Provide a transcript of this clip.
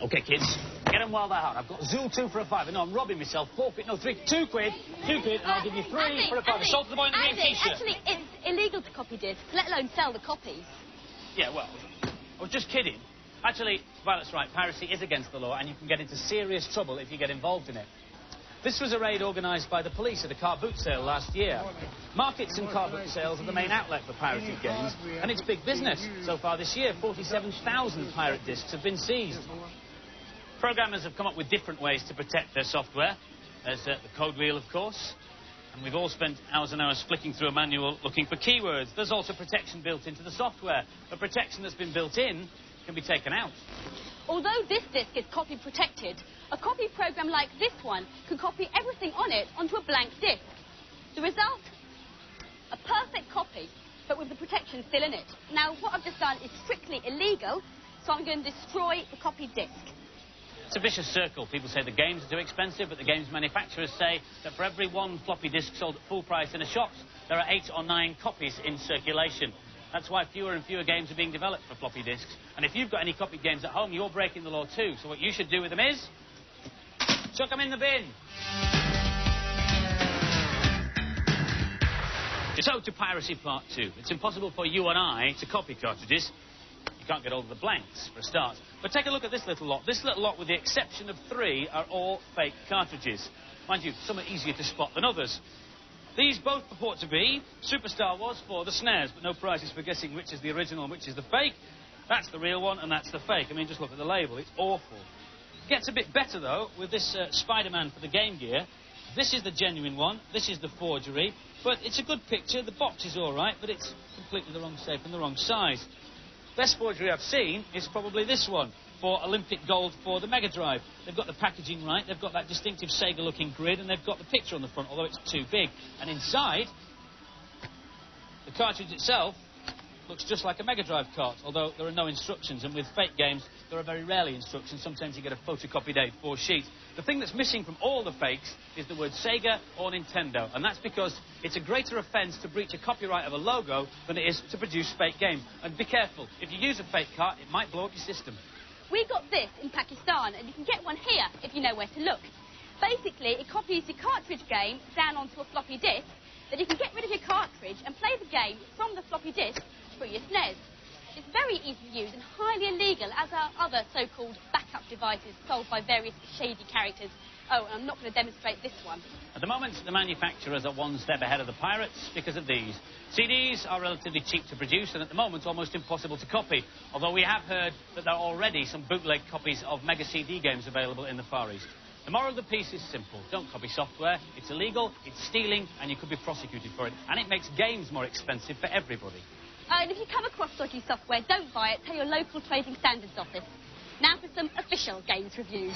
OK, kids, get them while they're hot. I've got Zool 2 for a £5. No, I'm robbing myself. 4 quid, no, 3, 2 quid. 2 quid, and I'll give you 3 for a £5. Sold to the boy in the green t-shirt. Actually, it's illegal to copy discs, let alone sell the copies. Yeah, well, I was just kidding. Actually, Violet's right. Piracy is against the law, and you can get into serious trouble if you get involved in it. This was a raid organised by the police at a car boot sale last year. Markets and car boot sales are the main outlet for pirated games, and it's big business. So far this year, 47,000 pirate discs have been seized. Programmers have come up with different ways to protect their software. There's the code wheel, of course, and we've all spent hours and hours flicking through a manual looking for keywords. There's also protection built into the software. The protection that's been built in can be taken out. Although this disc is copy protected, a copy program like this one can copy everything on it onto a blank disc. The result? A perfect copy, but with the protection still in it. Now, what I've just done is strictly illegal, so I'm going to destroy the copy disc. It's a vicious circle. People say the games are too expensive, but the games manufacturers say that for every 1 floppy disk sold at full price in a shop, there are 8 or 9 copies in circulation. That's why fewer and fewer games are being developed for floppy disks. And if you've got any copied games at home, you're breaking the law too. So what you should do with them is chuck them in the bin. So to Piracy Part 2. It's impossible for you and I to copy cartridges. You can't get hold of the blanks, for a start. But take a look at this little lot. This little lot, with the exception of 3, are all fake cartridges. Mind you, some are easier to spot than others. These both purport to be Superstar Wars for the SNES, but no prizes for guessing which is the original and which is the fake. That's the real one, and that's the fake. I mean, just look at the label. It's awful. It gets a bit better, though, with this Spider-Man for the Game Gear. This is the genuine one. This is the forgery. But it's a good picture. The box is all right, but it's completely the wrong shape and the wrong size. Best forgery I've seen is probably this one, for Olympic Gold for the Mega Drive. They've got the packaging right, they've got that distinctive Sega-looking grid, and they've got the picture on the front, although it's too big. And inside, the cartridge itself looks just like a Mega Drive cart, although there are no instructions, and with fake games, there are very rarely instructions. Sometimes you get a photocopied A4 sheet. The thing that's missing from all the fakes is the word Sega or Nintendo, and that's because it's a greater offence to breach a copyright of a logo than it is to produce fake games. And be careful, if you use a fake cart, it might blow up your system. We got this in Pakistan, and you can get one here if you know where to look. Basically, it copies your cartridge game down onto a floppy disk, then you can get rid of your cartridge and play the game from the floppy disk through your SNES. It's very easy to use and highly illegal, as are other so-called backup devices sold by various shady characters. Oh, and I'm not going to demonstrate this one. At the moment, the manufacturers are one step ahead of the pirates because of these. CDs are relatively cheap to produce and at the moment almost impossible to copy, although we have heard that there are already some bootleg copies of Mega CD games available in the Far East. The moral of the piece is simple. Don't copy software. It's illegal, it's stealing, and you could be prosecuted for it. And it makes games more expensive for everybody. And if you come across dodgy software, don't buy it. Tell your local trading standards office. Now for some official games reviews.